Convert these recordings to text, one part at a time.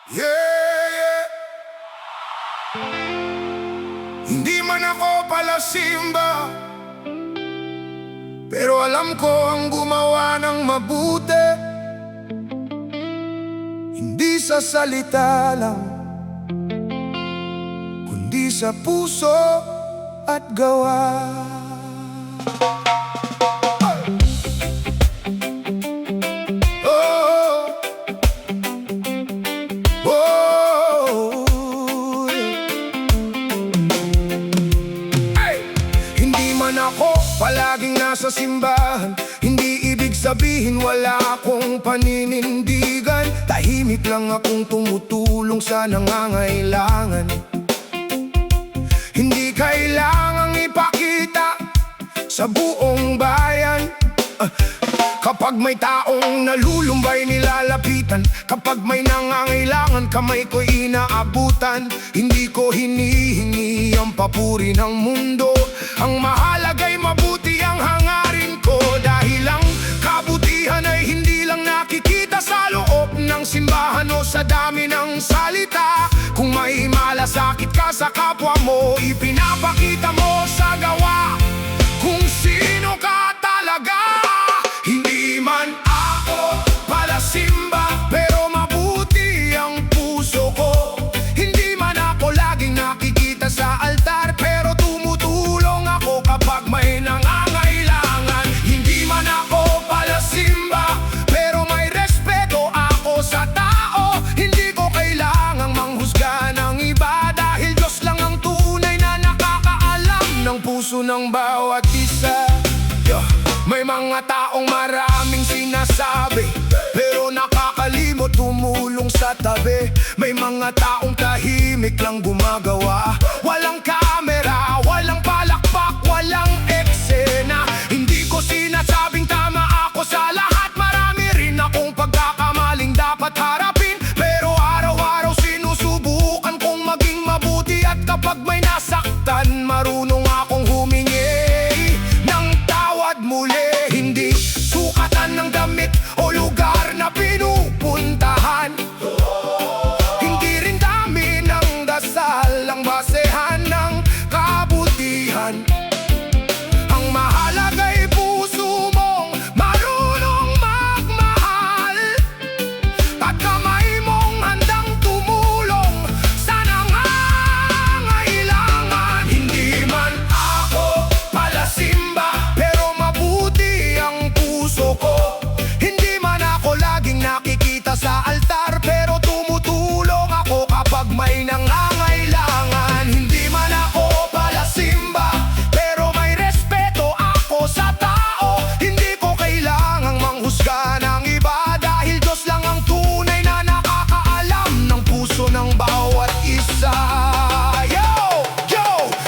Yeah. Hindi man ako palasimba, pero alam ko ang gumawa ng mabuti. Hindi sa salita lang, kundi sa puso at gawa. Ako palaging nasa simbahan, hindi ibig sabihin wala akong paninindigan. Tahimik lang akong tumutulong sa nangangailangan. Hindi kailangang ipakita sa buong bayan. Kapag may taong nalulumbay nilalapitan, kapag may nangangailangan kamay ko'y inaabutan. Hindi ko hinihingi ang papuri ng mundo, ang mahalaga'y mabuti ang hangarin ko. Dahil ang kabutihan ay hindi lang nakikita sa loob ng simbahan o sa dami ng salita. Kung may malasakit ka sa kapwa mo, ipinapakita mo sa gawa kung sino ka talaga. Hindi man ako palasimba, pero mabuti ang puso ko. Hindi man ako laging nakikita sa altar, pero tumutulong ako kapag may nangangailangan. Hindi man ako palasimba, pero may respeto ako sa tao. Hindi ko kailangang manghusga ng iba, dahil Diyos lang ang tunay na nakakaalam ng puso ng bawat isa. May mga taong maraming sinasabi, pero nakakalimot tumulong sa tabi. May mga taong tahimik lang gumagawa, walang kamera, walang palakpak, walang eksena. Hindi ko sinasabing tama ako sa lahat, marami rin akong pagkakamaling dapat harapin. Pero araw-araw sinusubukan kong maging mabuti, at kapag may nasaktan, marunong akong humingi ng tawad muli. Hindi sukatan ng damit o lugar na pinupuntahan, hindi rin dami ng dasal ang basehan ng kabutihan. Ang mahalaga'y puso mong marunong magmahal, at kamay mong handang tumulong sa nangangailangan. Hindi man ako palasimba, pero mabuti ang puso ko. Hindi man ako laging nakikita sa altar, pero tumutulong ako kapag may nangangailangan. Hindi man ako palasimba, pero may respeto ako sa tao. Hindi ko kailangang manghusga ng iba, dahil Diyos lang ang tunay na nakakaalam ng puso ng bawat isa.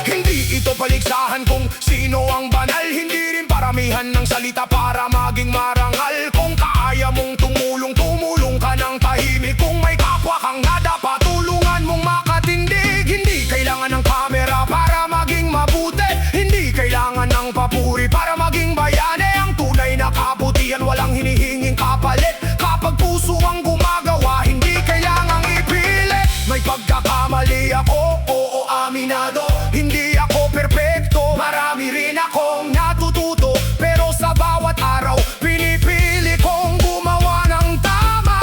Hindi ito paligsahan kung sino ang banal, hindi rin paramihan ng salita para maging marangal. Kung kaya mong tumulong, tumulong ka ng tahimik. Kung may kapwa kang dapat tulungan mong makatindig. Hindi kailangan ng kamera para maging mabuti, hindi kailangan ng papuri para maging bayani. Ang tunay na kabutihan walang hinihinging kapalit. Kapag puso ang gumagawa, hindi kailangang ipilit. May pagkakamali ako, oo, aminado. Hindi ako perpekto, marami rin akong natututo. Pero sa bawat araw, pinipili kong gumawa ng tama.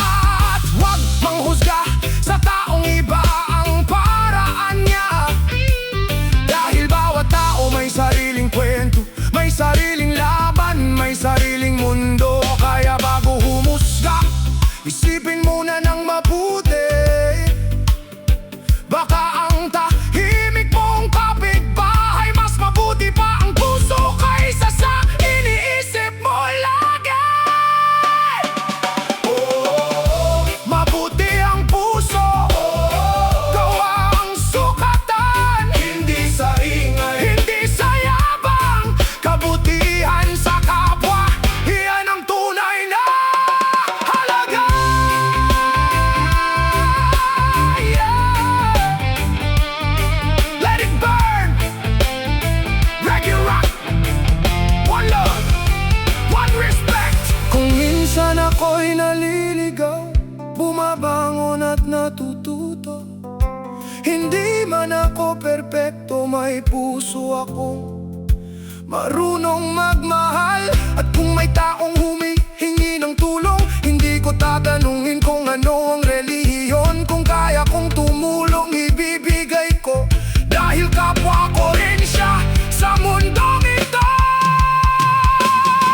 At huwag manghusga sa taong iba ang paraan niya, dahil bawat tao may sariling kwento, may sariling laban, may sariling mundo. Kaya bago humusga, isipin muna ng mabuti. Baka ang tahimik mong kapitbahay mas mabuti pa ang puso kaysa sa iniisip mo lagi. Mabuti ang puso, gawa ang sukatan. Hindi sa ingay, hindi sa yabang, kabutihan sa kapwa, iyan ang tunay na halaga. Let it burn, reggae rock, one love, one respect. Kung minsan ako'y naliligaw, bumabangon at natutuwa, matuto. Hindi man ako perpekto, may puso akong marunong magmahal. At kung may taong humihingi ng tulong, hindi ko tatanungin kung ano ang relihiyon. Kung kaya kong tumulong, ibibigay ko, dahil kapwa ko rin siya sa mundong ito.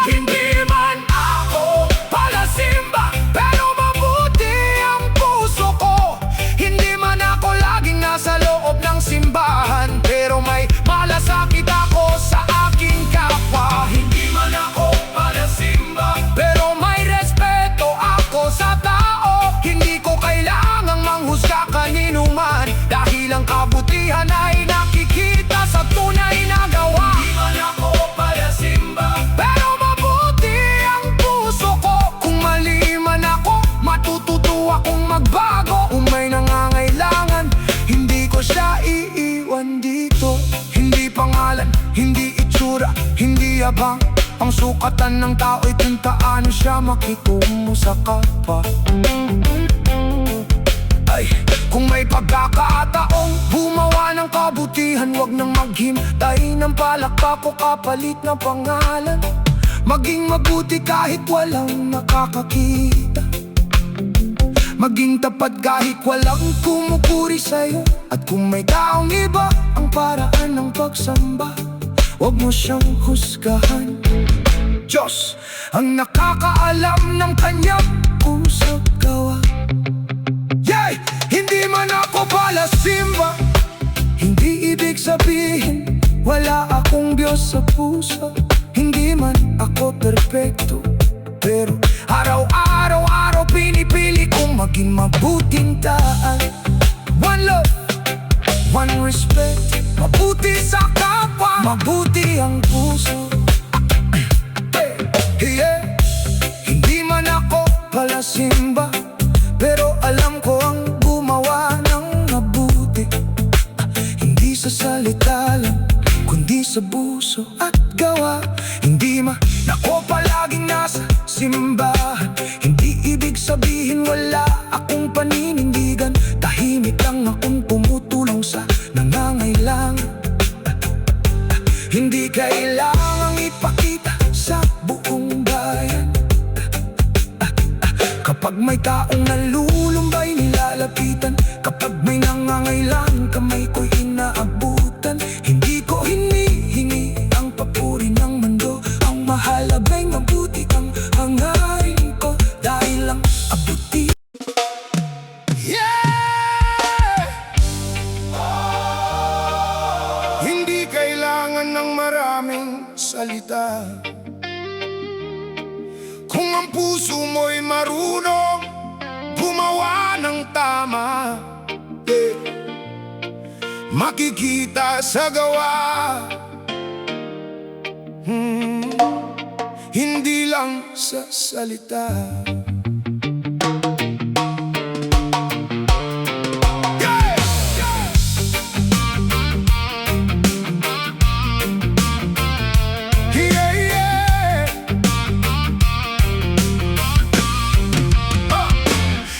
Hindi man ako palasimba, pero mabuti ang puso ko. Hindi man ako laging nasa loob ng simbahan, pero may malasakit ako sa aking kapwa. Hindi man ako palasimba, pero may respeto ako sa tao. Hindi ko kailangang manghusga kanino man, dahil ang kabutihan ay nakikita sa tunay na gawa. Hindi man ako palasimba, pero mabuti ang puso ko. Kung mali man ako, matututo akong magbago. Kung may nangangailangan, hindi ko siya iiwan dito. Hindi pangalan, hindi itsura, hindi yabang. Ang sukatan ng tao ay kung paano siya makitungo sa kapwa. Ay, kung may pagkakataong gumawa ng kabutihan, wag nang maghintay ng palakpak o kapalit na pangalan. Maging mabuti kahit walang nakakakita, maging tapat kahit walang kumupuri sa'yo. At kung may taong iba ang paraan ng pagsamba, wag mo siyang husgahan. Diyos ang nakakaalam ng kanyang usap gawa. Yay! Hindi man ako palasimba, hindi ibig sabihin wala akong Diyos sa puso. Hindi man ako perpekto, pero araw-araw pinipili kong maging mabuting tao. One love, one respect, mabuti sa kapwa, mabuti ang puso. Yeah. Hindi man ako palasimba, pero alam ko ang gumawa ng mabuti. Hindi sa salita lang, kundi sa puso at gawa. Hindi man ako palaging nasa simbahan, hindi ibig sabihin wala akong paninindigan. Tahimik lang akong tumutulong sa nangangailangan. Hindi kailangang ipakita sa buong bayan. Kapag may taong nalulumbay, nilalapitan. Kapag may nangangailangan, kamay ko'y inaabutan. Hindi ko hinihingi ang papuri ng mundo, ang mahalaga'y mabuti ang hangarin ko, dahil lang abuti. Hindi kailangan ng maraming salita, kung ang puso mo'y marunong gumawa ng tama. Makikita sa gawa, hindi lang sa salita.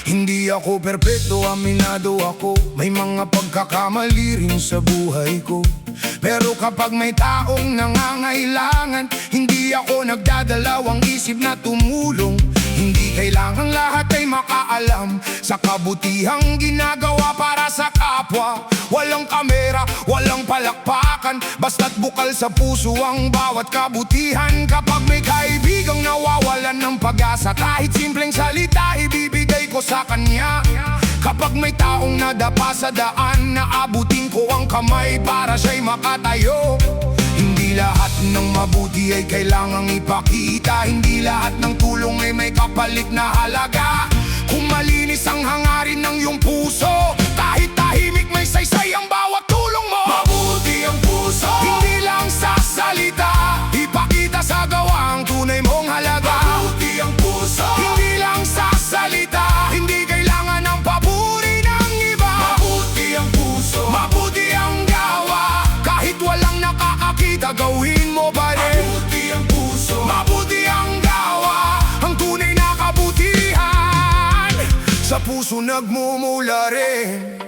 Hindi ako perpekto, aminado ako. May mga pagkakamali rin sa buhay ko. Pero kapag may taong nangangailangan, hindi ako nagdadalawang isip na tumulong. Hindi kailangang lahat ay makaalam sa kabutihang ginagawa para sa kapwa. Walang kamera, walang palakpakan, basta't bukal sa puso ang bawat kabutihan. Kapag may kaibigang nawawalan ng pag-asa, kahit simpleng salita ibibigay ko sa kanya. Kapag may taong nadapa sa daan, naabutin ko ang kamay para siya'y makatayo. Hindi lahat ng mabuti ay kailangang ipakita, hindi lahat ng tulong ay may kapalit na halaga. Kung malinis ang hangarin ng iyong puso, kahit tahimik may saysay ang bawat tulong mo. Mabuti ang puso, hindi lang sa salita, ipakita sa gawa ang tunay mong halaga. Mabuti ang puso, hindi lang sa salita, hindi kailangan ng papuri ng iba. Mabuti ang puso, mabuti ang gawa, kahit walang nakakakita gawin mo pa rin. Mabuti ang puso, mabuti ang gawa, ang tunay na kabutihan sa puso puso nagmumula rin.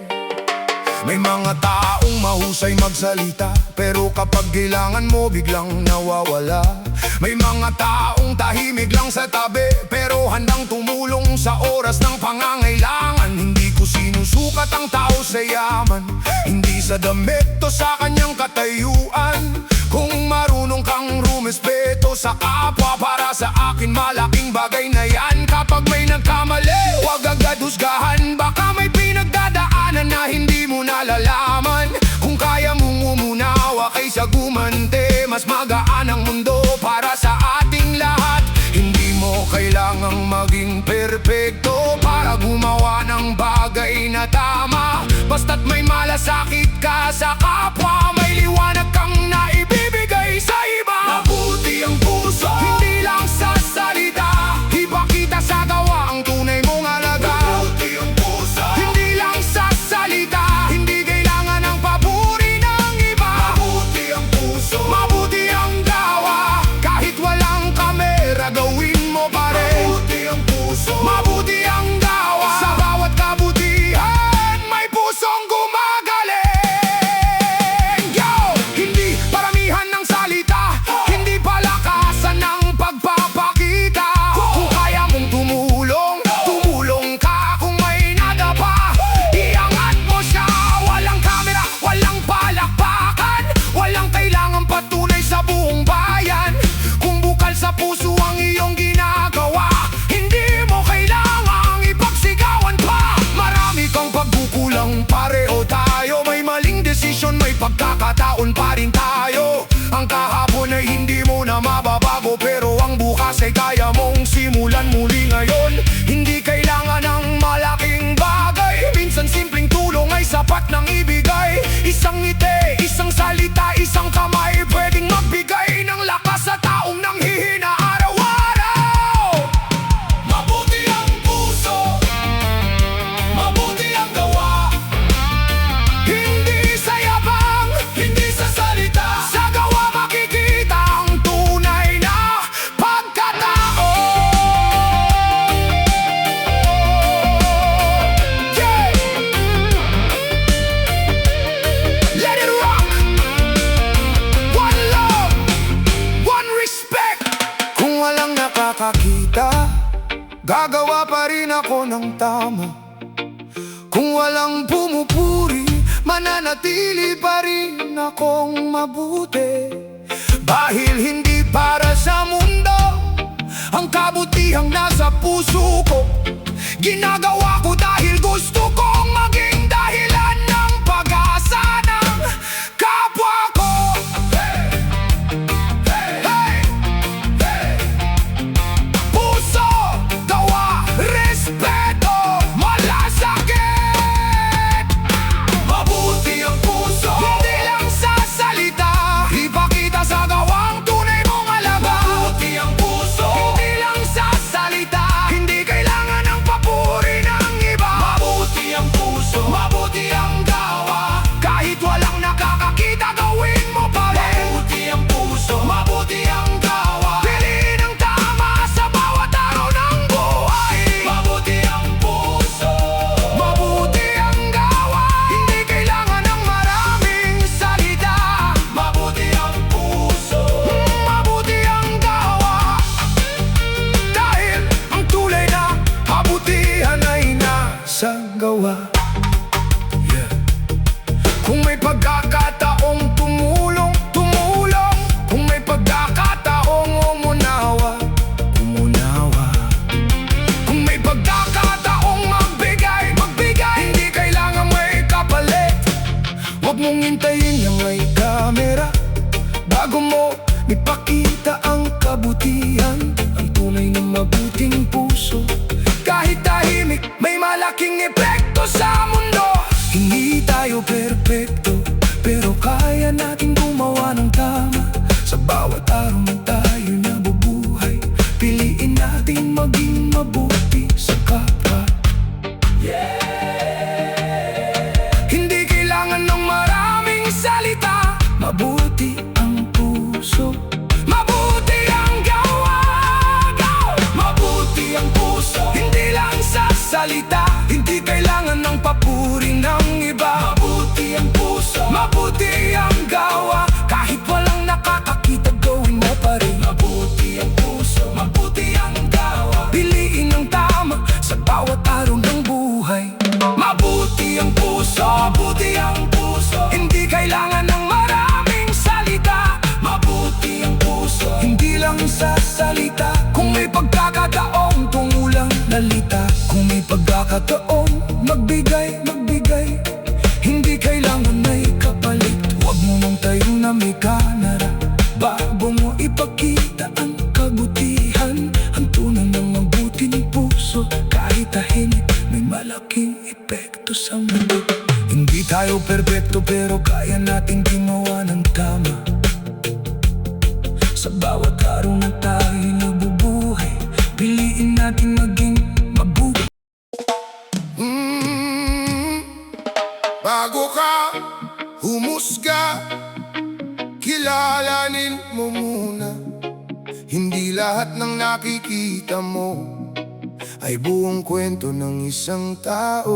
May mga taong mahusay magsalita, pero kapag kailangan mo biglang nawawala. May mga taong tahimik lang sa tabi, pero handang tumulong sa oras ng pangangailangan. Hindi ko sinusukat ang tao sa yaman, hindi sa damit o sa kanyang katayuan. Kung marunong kang rumespeto sa kapwa, para sa akin malaking bagay na yan. Kapag may nagkamali, huwag agad husgahan. Baka may pinagdadaanan na hindi mo nalalaman. Kung kaya mong umunawa kaysa gumante, mas magaan ang mundo para sa ating lahat. Hindi mo kailangang maging perpekto para gumawa ng bagay na tama. Basta't may malasakit ka sa kapwa, may liwanag kang naibibigay sa iba. Mabuti ang puso, hindi lang sa salita, ipakita sa gawa ang tunay mong halaga. Mabuti ang puso, hindi lang sa salita, hindi kailangan ng papuri ng iba. Mabuti ang puso, mabuti ang gawa, kahit walang kamera gawin mo pa rin. Mabuti ang puso, mabuti ang gawa, sa bawat kabutihan may pusong gumagaling. Yo! Hindi paramihan ng salita, hindi palakasan ng pagpapakita. Kung kaya mong tumulong, tumulong ka. Kung may nadapa, iangat mo siya. Walang kamera, walang palakpakan, walang kailangan patunay sa buong bayan. Kung bukal sa puso ang iyong ginagawa, hindi mo kailangang ipagsigawan pa. Marami kang pagkukulang, pareho tayo. May maling desisyon, may pagkakataon pa rin tayo. Ang kahapon ay hindi mo na mababago, pero ang bukas ay kaya mong simulan muli ngayon. Hindi kailangan ng malaking bagay, minsan simpleng tulong ay sapat ng ibigay. Isang ngiti, isang salita, isang kamay, pwedeng magbigay ng lakas sa taong nanghihina araw-araw. Mabuti ang puso, mabuti ang gawa, hindi sa yabang, hindi sa salita, sa gawa makikita ang tunay na pagkatao. Yeah! Let it rock! One love, one respect. Kung walang nakakakita, gagawa pa rin ako ng tama. Kung walang pumupuri, mananatili pa rin akong mabuti. Dahil hindi para sa mundo ang kabutihang nasa puso ko. Ginagawa ko dahil gusto kong maging dahilan ng pag-asa ng kapwa ko. Hey! Puso, gawa, respeto, malasakit. Mabuti ang puso, hindi lang sa salita, ipakita sa gawang tunay mong halaga. Mabuti ang puso, hindi lang sa salita, hindi kailangan ng papuri ng iba. Mabuti ang puso, mabuti ang gawa, kahit walang nakakakita gawin mo pa rin. Mabuti ang puso, mabuti ang gawa, piliin ang tama sa bawat araw ng buhay. Mabuti ang puso, mabuti ang gawa, hindi kailangan ng maraming salita. Mabuti ang puso, mabuti ang gawa, dahil ang tulay na kabutihan ay nasa gawa. Yeah. Kung may pagkakataong tumulong, tumulong. Kung may pagkakataong umunawa, umunawa. Kung may pagkakataong magbigay, magbigay. Hindi kailangan may kapalit. Huwag mong hintayin yung may kamera bago mo ipakita ang kabutihan, ang tunay ng mabuting puso. Kahit tahimik, may malaking epekto sa mundo. Hindi tayo perpekto, pero kaya nating gumawa ng tama. Sa bawat araw na tayo nabubuhay, piliin natin maging mabuti sa kapwa. Hindi kailangan ng maraming salita, mabuti ang puso, mabuti ang gawa. Mabuti ang puso, hindi lang sa salita, hindi pagkakataon, magbigay hindi kailangan may kapalit. Huwag mo mong tayo na may kamera bago mo ipakita ang kabutihan. Ang tunay ng mabuting puso, kahit tahimik, may malaking epekto sa mundo. Hindi tayo perpekto pero kaya nating gumawa ng tama. Sa bawat araw na tayo nabubuhay, piliin natin maging mabuti. Bago ka humusga, kilalanin mo muna. Hindi lahat ng nakikita mo ay buong kwento ng isang tao.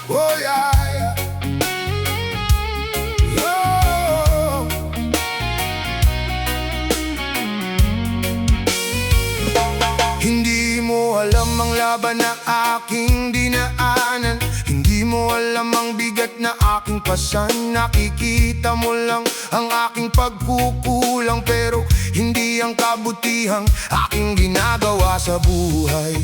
Oh yeah. Oh. Hindi mo alam ang laban na aking dinaanan. Hindi mo alam ang bigat na aking pasan. Nakikita mo lang ang aking pagkukulang, pero hindi ang kabutihang aking ginagawa sa buhay.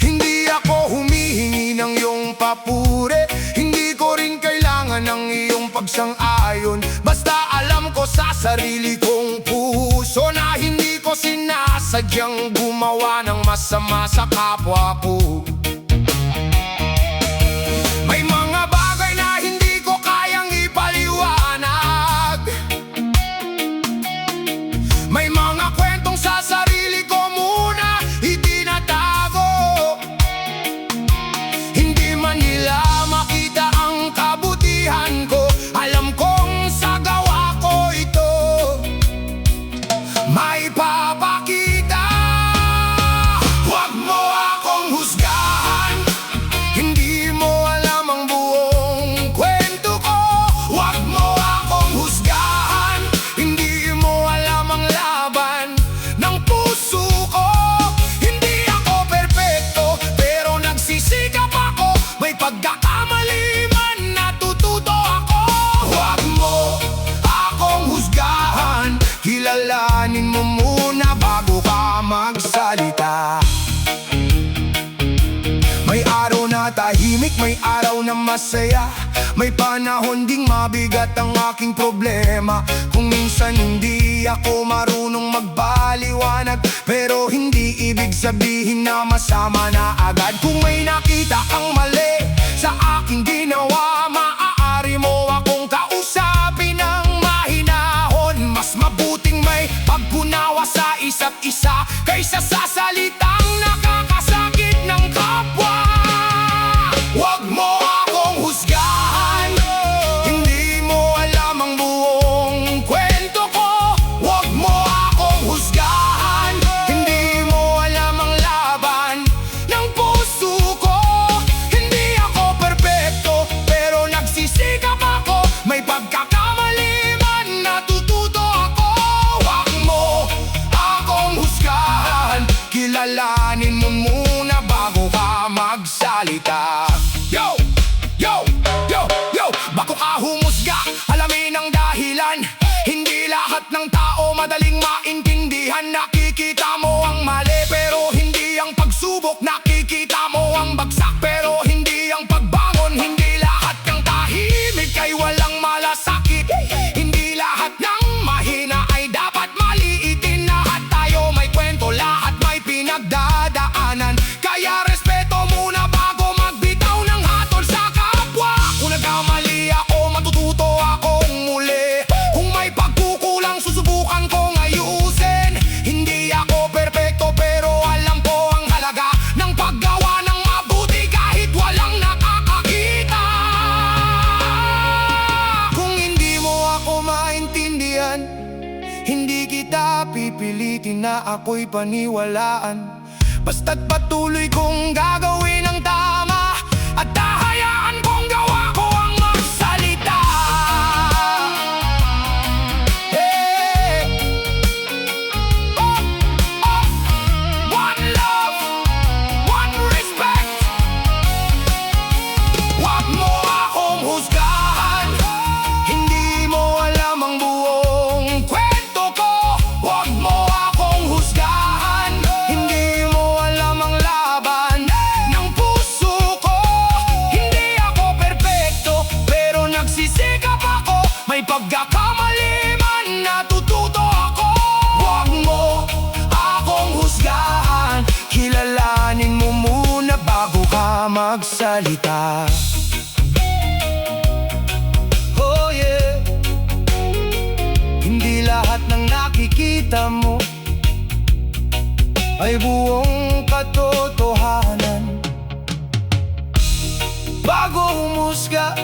Hindi ako humihingi ng iyong papuri, hindi ko rin kailangan ng iyong pagsang-ayon. Basta alam ko sa sarili kong puso na hindi ko sinasadyang gumawa ng masama sa kapwa ko. May mga bagay na hindi ko kayang ipaliwanag. May mga kwentong sa sarili ko muna itinatago. Hindi man nila makita ang kabutihan ko, alam kong sa gawa ko ito may papakita. Huwag mo akong husgahan, hindi mo alam ang buong kwento ko. Huwag mo akong husgahan, hindi mo alam ang laban ng puso ko. Hindi ako perpekto pero nagsisikap ako. May pagkakamali man, natututo ako. Huwag mo akong husgahan, kilalanin mo muna bago ka magsalita. May araw na tahimik, may araw na masaya. May panahon ding mabigat ang aking problema. Kung minsan hindi ako marunong magbaliwanag, pero hindi ibig sabihin na masama na agad. Kung may nakita kang mali sa aking ginawa, maaari mo akong kausapin ng mahinahon. Mas mabuting may pagkunawa sa isa't isa kaysa sa salitang nakakasakit ng kapwa. Huwag mo akong husgahan, hindi mo alam ang buong kwento ko. Huwag mo akong husgahan, hindi mo alam ang laban ng puso ko. Hindi ako perpekto pero nagsisikap ako. May pagkakamali man, natututo ako. Huwag mo akong husgahan, kilalanin mo muna bago ka magsalita. Yo! Yo! Yo! Yo! Bago ka humusga, alamin ang dahilan. Hindi lahat ng tao madaling maintindihan. Nakikita mo ang mali pero hindi ang pagsubok. Nakikita mo ang bagsak pero hindi ang pagbangon. Hindi lahat ng tahimik ay walang malasakit. Hindi lahat ng mahina ay dapat maliitin. Lahat tayo may kwento, lahat may pinagdadaanan. Kaya respeto muna bago magbitaw ng hatol sa kapwa. Kung nagkamali ako, matututo akong muli. Kung may pagkukulang, susubukan kong ayusin. Hindi ako perpekto pero alam ko ang halaga ng paggawa ng mabuti kahit walang nakakakita. Kung hindi mo ako maintindihan, hindi kita pipilitin na ako'y paniwalaan. Basta't patuloy kong gagawin ang tama at hahayaan kong gawa ko ang magsalita. Hey! Oh! Oh! One love, one respect. Huwag mo akong husgahan, hindi mo alam ang buong kwento ko. Huwag magsalita. Oh yeah, hindi lahat ng nakikita mo ay buong katotohanan. Bago humusga,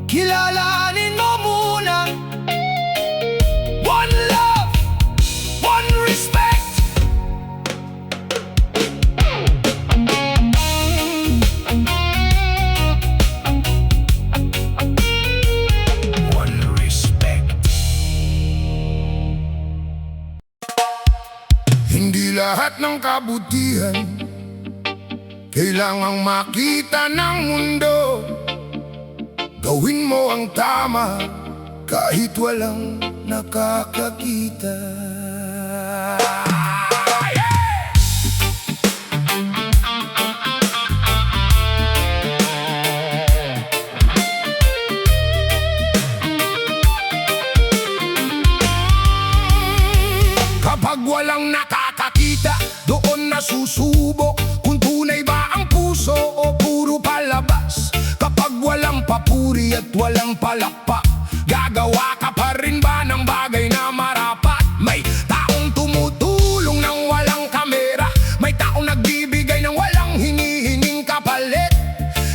kilalanin mo muna. One love, one respect. One respect. Hindi lahat ng kabutihan kailangang makita ng mundo. Gawin mo ang tama kahit walang nakakakita. Kapag walang nakakakita, doon nasusubok kung tunay ba ang puso o puro palabas. Kapag walang papuri at walang palakpak, gagawa ka pa rin ba ng bagay na marapat? May taong tumutulong ng walang kamera, may taong nagbibigay ng walang hinihinging kapalit.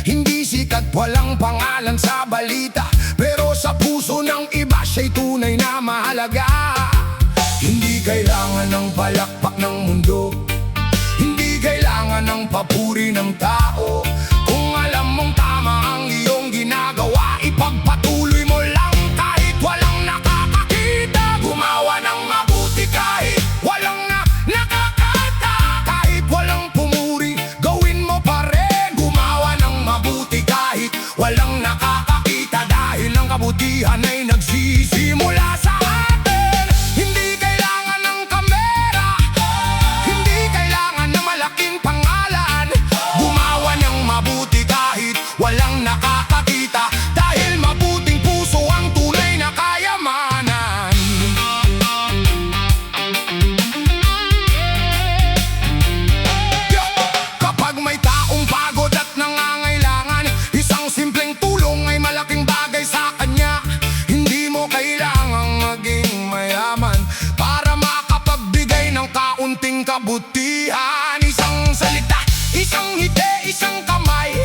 Hindi sikat, walang pangalan sa balita, pero sa puso ng iba siya'y tunay na mahalaga. Hindi kailangan ng palakpak ng mundo, hindi kailangan ng papuri ng tao. Kung alam mong tama ang iyong ginagawa, ipagpatuloy mo lang kahit walang nakakakita. Gumawa ng mabuti kahit walang nakakata, kahit walang pumuri, gawin mo pa rin. Gumawa ng mabuti kahit walang nakakakita, dahil ang kabutihan ay nagsisimula sa atin. Hindi kailangan ng kamera, hindi kailangan ng malaking pangalan. Gumawa ng mabuti kahit walang nakakakita, dahil mabuting puso ang tunay na kayamanan. Kapag may taong pagod at nangangailangan, isang simpleng tulong ay malaking bagay sa kanya. Hindi mo kailangang maging mayaman para makapagbigay ng kaunting kabutihan. Isang salita, isang ngiti, isang kamay,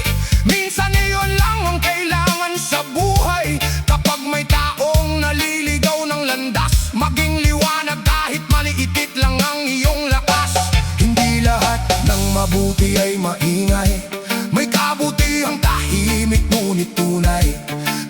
minsan iyon lang ang kailangan sa buhay. Kapag may taong naliligaw ng landas, maging liwanag kahit maliitit lang ang iyong lakas. Hindi lahat ng mabuti ay maingay, may kabutihang tahimik ngunit tunay.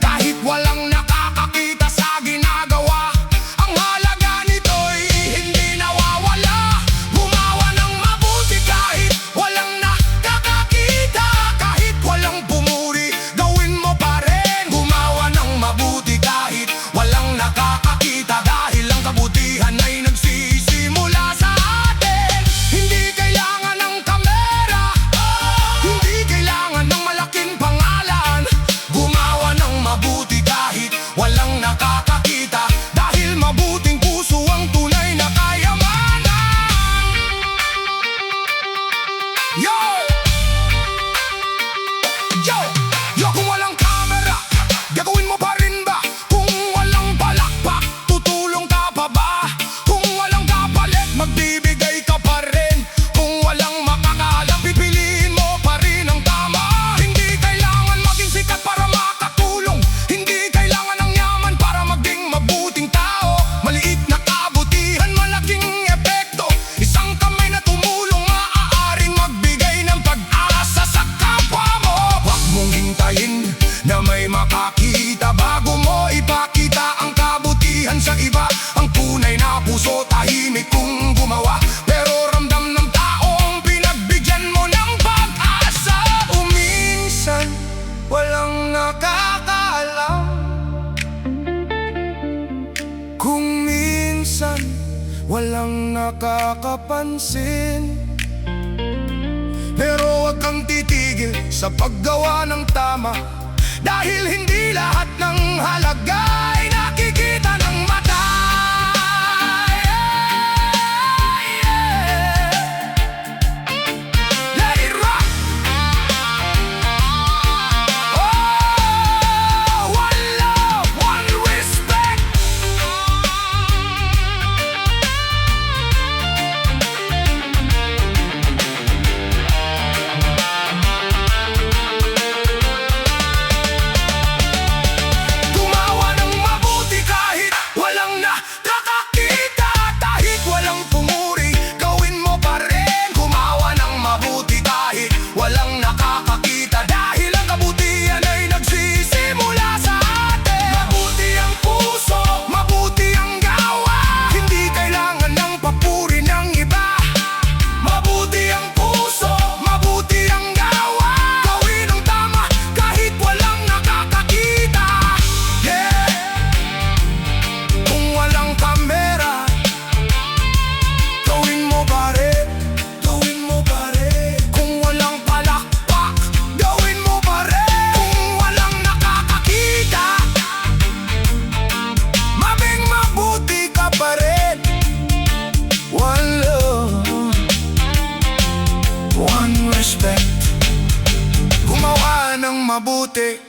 Kahit walang nakakakita sa ginagawa, ang halaga nito'y hindi nawawala. Gumawa ng mabuti kahit walang nakakakita, kahit walang pumuri, gawin mo pa rin. Gumawa ng mabuti kahit walang nakakakita, dahil ang kabutihan ay nagsisimula sa atin. Hindi kailangan ng kamera, hindi kailangan ng malaking pangalan. Gumawa ng mabuti kahit walang nakakakita, dahil mabuting puso ang tunay na kayamanan. Yo! Yo! Yo! Kung walang camera, gagawin mo pa rin ba? Kung walang palakpak, tutulong ka pa ba? Kung walang kapalit, magbibigay ka pa rin. Kung walang makakaalam, pipiliin mo pa rin ang tama. Hindi kailangan maging sikat para makatulong, hindi kailangan ng yaman para maging mabuting tao. Maliit na kabutihan, malaking epekto. Isang kamay na tumulong, maaaring magbigay ng pag-asa sa kapwa mo. Huwag mong hintayin na may makakita bago mo ipakita ang kabutihan sa iba. Ang tunay na puso tahimik kung gumawa, pero ramdam ng taong pinagbigyan mo ng pag-asa. Minsan walang nakakaalam, kung minsan walang nakakapansin. Pero huwag kang titigil sa paggawa ng tama, dahil hindi lahat ng halaga ay nakikita ng mata. Let it rock! mabuti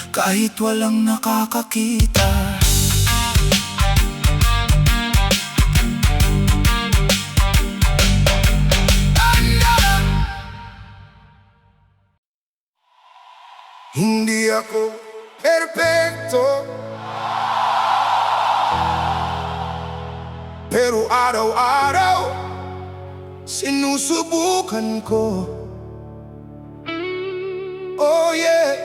kahit walang nakakakita. Hindi ako perpekto, pero araw-araw sinusubukan ko. Oh yeah.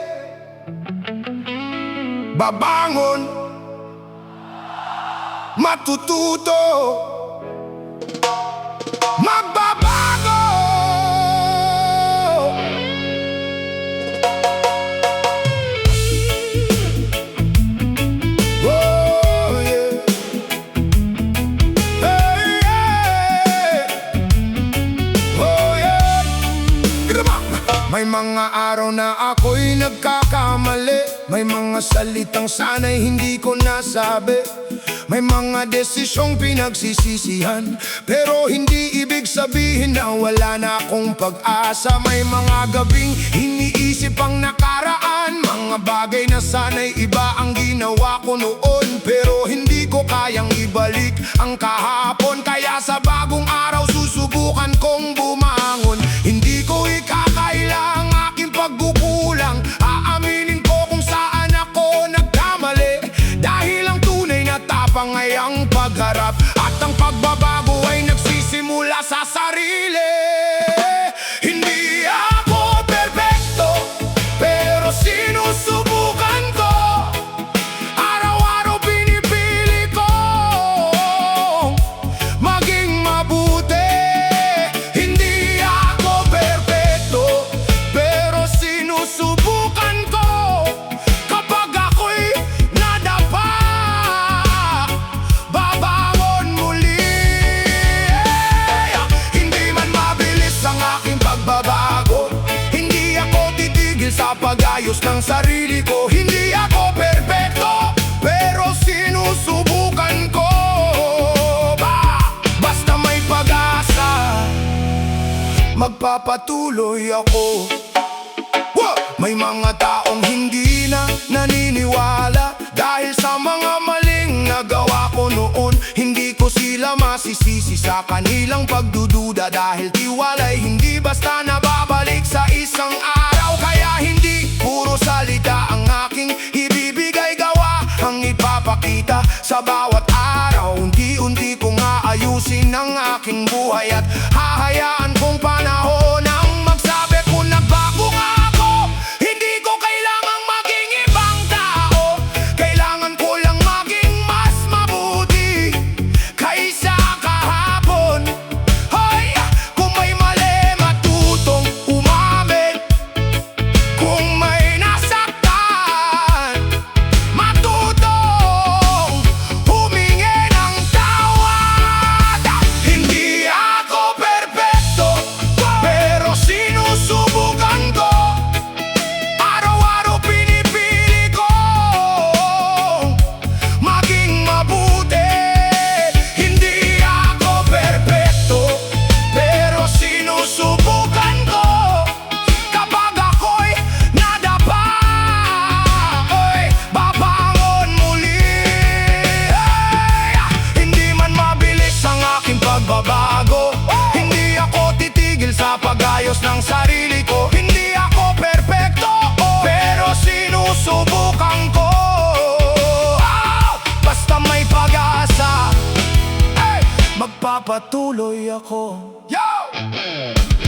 Babangon, matututo, magbabago. Oh yeah. Hey, yeah. Oh yeah. May mga araw na ako'y nagkakamali, may mga salitang sana'y hindi ko nasabi, may mga desisyong pinagsisisihan, pero hindi ibig sabihin na wala na akong pag-asa. May mga gabing iniisip ang nakaraan, mga bagay na sana'y iba ang ginawa ko noon, pero hindi ko kayang ibalik ang kahapon. Kaya sa bagong araw susubukan kong bumangon. Hindi ko ikakaila ang aking pagkukulang, aaminin ko kung saan ako nagkamali, dahil ang tunay na tapang ay ang pagharap, at ang pagbabago ay nagsisimula sa sarili. Hindi ako perpekto, pero sinusubukan ko. Araw-araw pinipili ko maging mabuti. Hindi ako perpekto, pero sinusubukan ko. Kapag ako'y nadapa, babangon muli. Hindi man mabilis ang aking pagbabago, hindi ako titigil sa pag-ayos ng sarili ko. Hindi ako perpekto, pero sinusubukan ko. Basta may pag-asa, magpapatuloy ako. May mga taong hindi na naniniwala dahil sa mga maling nagawa ko noon. Hindi ko sila masisisi sa kanilang pagdududa, dahil tiwala'y hindi basta nababalik sa isang araw. Kaya hindi puro salita ang aking ibibigay, gawa ang ipapakita sa bawat araw. Unti-unti kong aayusin ang aking buhay, at hahayaan kong panahon ang magsabi kung nagbago nga ako. Hindi ko kailangang maging ibang tao, kailangan ko lang maging mas mabuti kaysa kahapon. Hoy, kung may mali, matutong umamin. Kung may nasaktan, matutong humingi ng tawad. Hindi ako perpekto, pero sinusubukan ko. Araw-araw pinipili ko maging mabuti. Hindi ako perpekto, pero sinusubukan ko. Kapag ako'y nadapa, babangon muli. Hindi man mabilis ang aking pagbabago, hindi ako titigil sa pag-ayos ng sarili ko. Hindi ako perpekto, pero sinusubukan ko. Basta may pag-asa, magpapatuloy ako. Yo!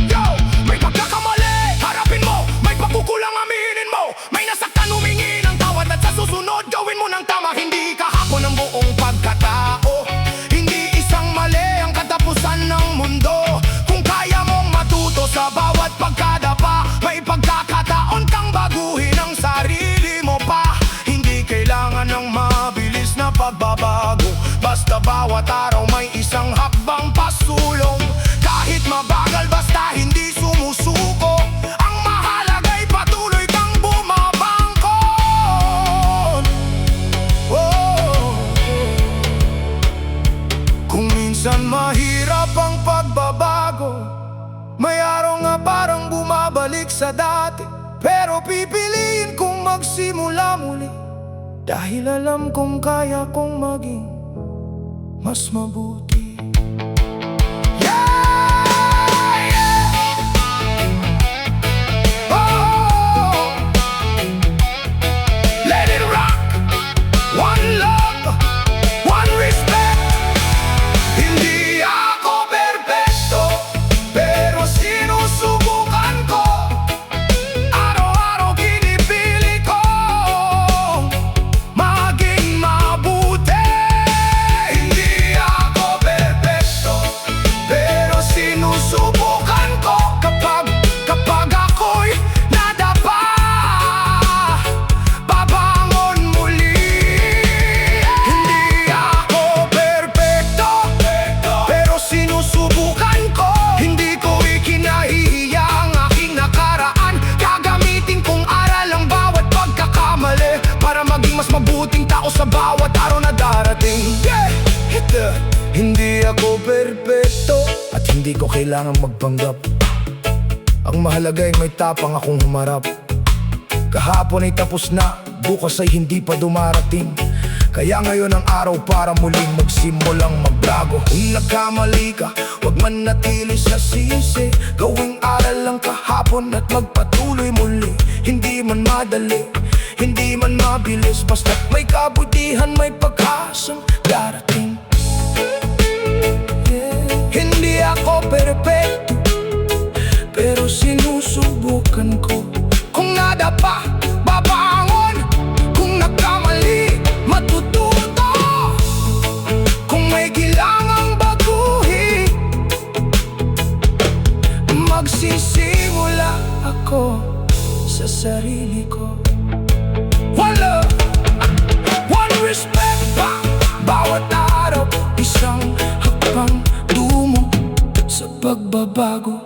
Yo! May pagkakamali, harapin mo. May pagkukulang, aminin mo. May nasaktan, humingi ng tawad, at sa susunod gawin mo ng tama. Hindi kahapon ang buong pagkatao, hindi isang mali ang katapusan ng mundo. Kung kaya mong matuto sa bawat pagkadapa, may pagkakataon kang baguhin ang sarili mo pa. Hindi kailangan ng mabilis na pagbabago, basta bawat araw may isang hakbang pasulong. Kahit mabagal, basta hindi sumusuko, ang mahalaga'y patuloy kang bumabangkon. Kung minsan mahirap ang pagbabago, may araw nga parang bumabalik sa dati, Pero pipiliin kong magsimula muli, dahil alam kong kaya kong maging mas mabuti. Yeah, yeah. Oh, let it rock. One love, one respect. Hindi ako perfecto, pero sinusubukan ko. Araw-araw pinipili ko maging mabuti. Hindi ako perfecto, pero sinusubukan ko. Kapag ako'y nadapa, babangon muli. Hindi ako perfecto, pero sinusubukan ko. Hindi ko ikinahihiya ang aking nakaraan. Gagamitin kong aral ang bawat pagkakamali, para maging mas mabuting tao sa bawat araw na darating. Yeah! Hindi ako perfecto, at hindi ko kailangang magpanggap. Ang mahalaga ay may tapang akong humarap. Kahapon ay tapos na, bukas ay hindi pa dumarating. Kaya ngayon ang araw para muling magsimulang magbago. Kung nagkamali ka, huwag manatili sa sisi. Gawing aral lang kahapon at magpatuloy muli. Hindi man madali, hindi man mabilis, basta't may kabutihan, may pag-asang darating. Hindi ako perfecto, pero sinusubukan ko. Kung nadapa, babangon. Kung nagkamali, matututo. Kung may kailangang baguhin, magsisimula ako sa sarili ko. One love, one respect. Bawat araw, isang hakbang tungo sa pagbabago.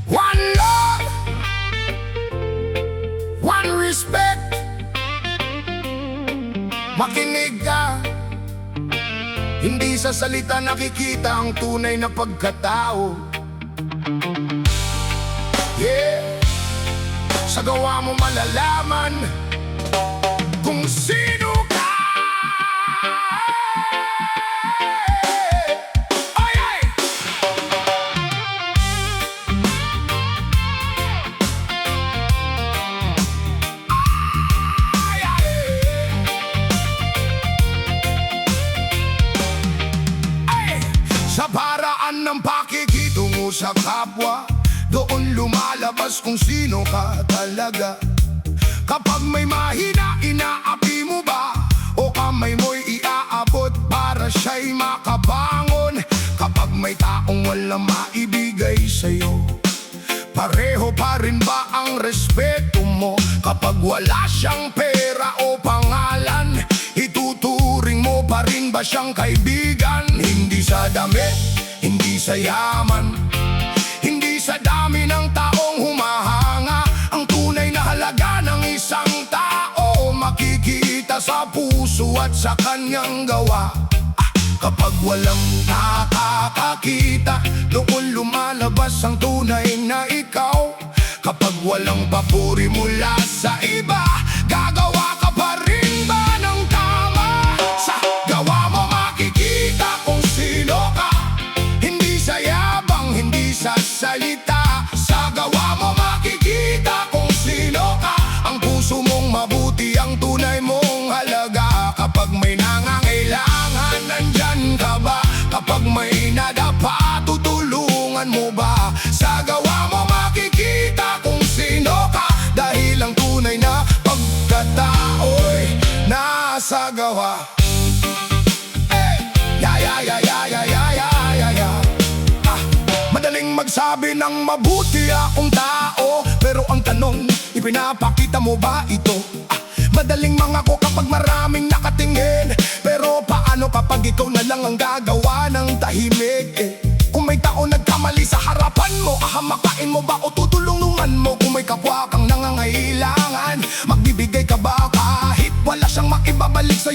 One love, one respect. Makinig ka, hindi sa salita nakikita ang tunay na pagkatao. Yeah, sa gawa mo malalaman kung sino ka. Ay, ay! Ay, ay! Sa paraan ng pakikitungo sa kapwa, doon lumalabas kung sino ka talaga. Kapag may mahina, inaapi mo ba? O kamay mo'y iaabot para siya'y makabangon? Kapag may taong walang maibigay sa'yo, pareho pa rin ba ang respeto mo? Kapag wala siyang pera o pangalan, ituturing mo pa rin ba siyang kaibigan? Hindi sa damit, hindi sa yaman, hindi sa dami ng taong humahanga. Ang tunay na halaga ng isang tao makikita sa puso at sa kanyang gawa. Kapag walang nakakakita, doon lumalabas ang tunay na ikaw. Kapag walang papuri mula sa iba, gagawa ka pa rin ba ng tama? Sa gawa mo makikita kung sino ka. Hindi sa yabang, hindi sa salita. Sa gawa mo makikita kung sino ka. Ang puso mong mabuti, ang tunay mong halaga. Kapag may nangangailangan, nandyan ka ba? Kapag may nadapa, tutulungan mo ba? Sa gawa mo makikita kung sino ka. Dahil ang tunay na pagkatao'y nasa gawa. Hey! Ya ya ya ya ya ya ya ya ya. Madaling magsabi ng mabuti akong tao, pero ang tanong, ipinapakita mo ba ito? Madaling mangako kapag maraming nakatingin, pero paano kapag ikaw na lang ang gagawa ng tahimik? Kung may tao nagkamali sa harapan mo, ahamakain mo ba o tutulungan mo? Kung may kapwa kang nangangailangan,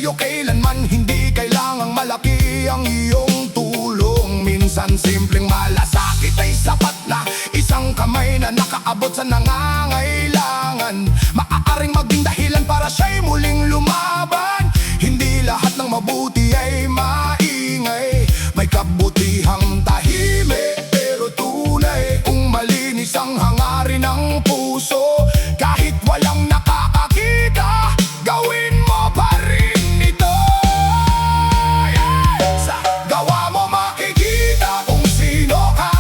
sa'yo kailanman. Hindi kailangang malaki ang iyong tulong. Minsan simpleng malasakit ay sapat na. Isang kamay na nakaabot sa nangangailangan, maaaring maging dahilan para siya'y muling lumaban. Hindi lahat ng mabuti ay maingay. May kabutihang tahimik pero tunay. Kung malinis ang hangarin ng puso, kahit walang nakakakita, gawin mo pa rin ito. Sa gawa mo makikita kung sino ka.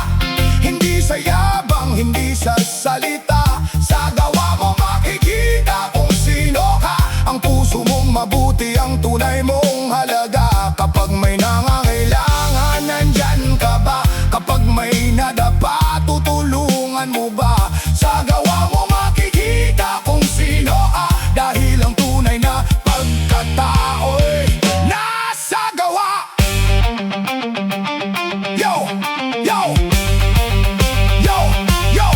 Hindi sa yabang, hindi sa salita. Sa gawa mo makikita kung sino ka. Ang puso mong mabuti, ang tunay mong halaga. Kapag may nangangailangan, nandyan ka ba? Kapag may nadapa, tutulungan mo ba? Sa gawa mo makikita kung sino ka. Dahil ang tunay na pagkatao'y nasa gawa. Yo! Yo! Yo! Yo!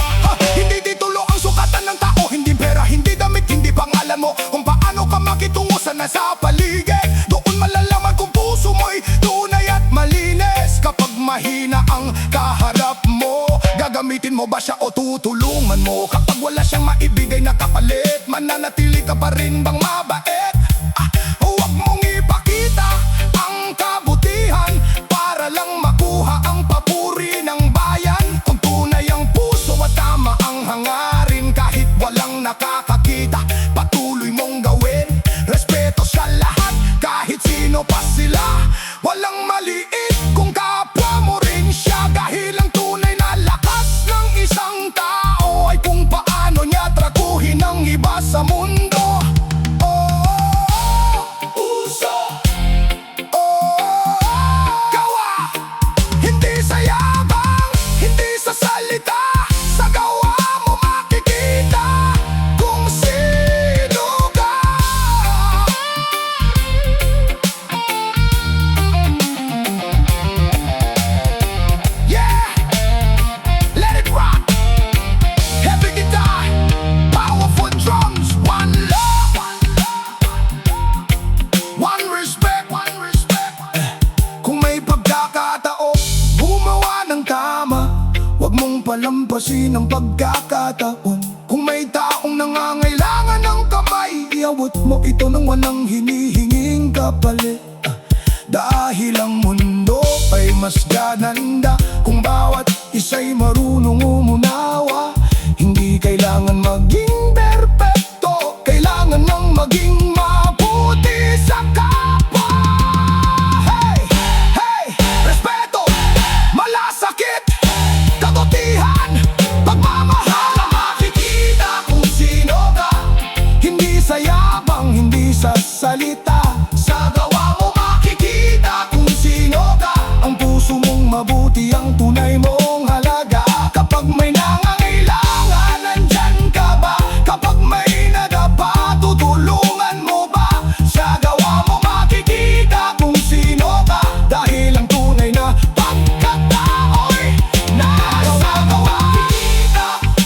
Hindi titulo ang sukatan ng tao. Hindi pera, hindi damit, hindi pangalan mo. Kung paano ka makitungo sa nasa paligid, doon malalaman kung puso mo'y tunay at malinis. Kapag mahina ang kaharap mo, gagamitin mo ba siya o tutulungan mo? Kapag wala siyang maibigay na kapalit, mananatili ka pa rin bang mabait? Huwag mong ipakita ang kabutihan para lang makuha ang papuri ng bayan. Kung tunay ang puso at tama ang hangarin, kahit walang nakakakita, patuloy mong gawin. Respeto sa lahat, kahit sino pa sila. Walang maliit kung kapwa mo rin siya. Dahil ang tunay na lakas ng isang tao ay kung paano niya trakuhin ang iba sa mundo. Puso, gawa. Hindi sa yabang, hindi sa salita. Sa gawa mo makikita kung sino ka. Yeah! Let it rock! Heavy guitar, powerful drums, one love, one respect, one respect. Kung may pagkakataon, gumawa ng tama. Huwag mong palampasin ang pagkakataon. Kung may taong nangangailangan ng kamay, iabot mo ito nang walang hinihinging kapalit. Dahil ang mundo ay mas gananda kung bawat isa'y marunong umunawa. Hindi kailangan maging perpekto, kailangan ng maging mabuti sa kapwa. Hey! Hey! Respeto, malasakit, kabutihan, pagmamahal. Makikita kung sino ka. Hindi sa yabang, hindi sa salita. Sa gawa mo makikita kung sino ka. Ang puso mong mabuti, ang tunay mong halaga. Kapag may nangangailangan, nandyan ka ba? Kapag may nadapa, tutulungan mo ba? Sa gawa mo makikita kung sino ka. Dahil ang tunay na pagkatao'y nasa gawa.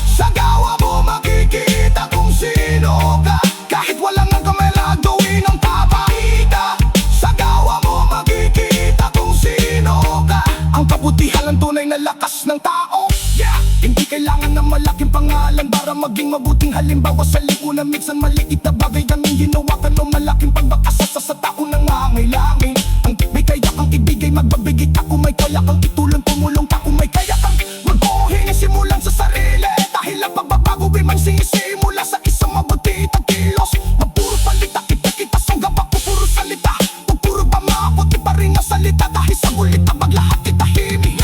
Sa gawa mo makikita kung sino ka. Kahit walang nagkamala, gawin ang papakita. Sa gawa mo makikita kung sino ka. Ang kabutihan ang tunay na lakas ng tao. Yeah! Hindi kailangan ng malaking pangalan para maging mabuting halimbawa sa lipunan. Minsan maliit na bagay kaming hinawakan o malaking pagbakasasa sa tao nangangailangan. Ang may kaya kang ibigay, magbabigay ka. Kung may kaya kang itulong, tumulong ka. Kung may kaya kang magbuhin, simulan sa sarili. Dahil ang pagbabago ay man sinisimula sa isang mabuti tagkilos. Puro palita, kita sa gabak ko, puro salita. Kung puro ba mabuti pa rin ang salita. Dahil sa gulit na paglahat itahimik.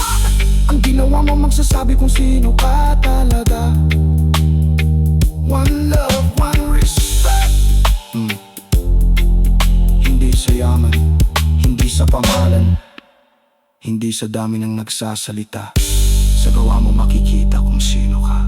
Ang ginawa mo magsasabi kung sino ka talaga. One love, one respect. Hindi sa yaman, hindi sa pangalan, hindi sa dami ng nagsasalita. Sa gawa mo makikita kung sino ka.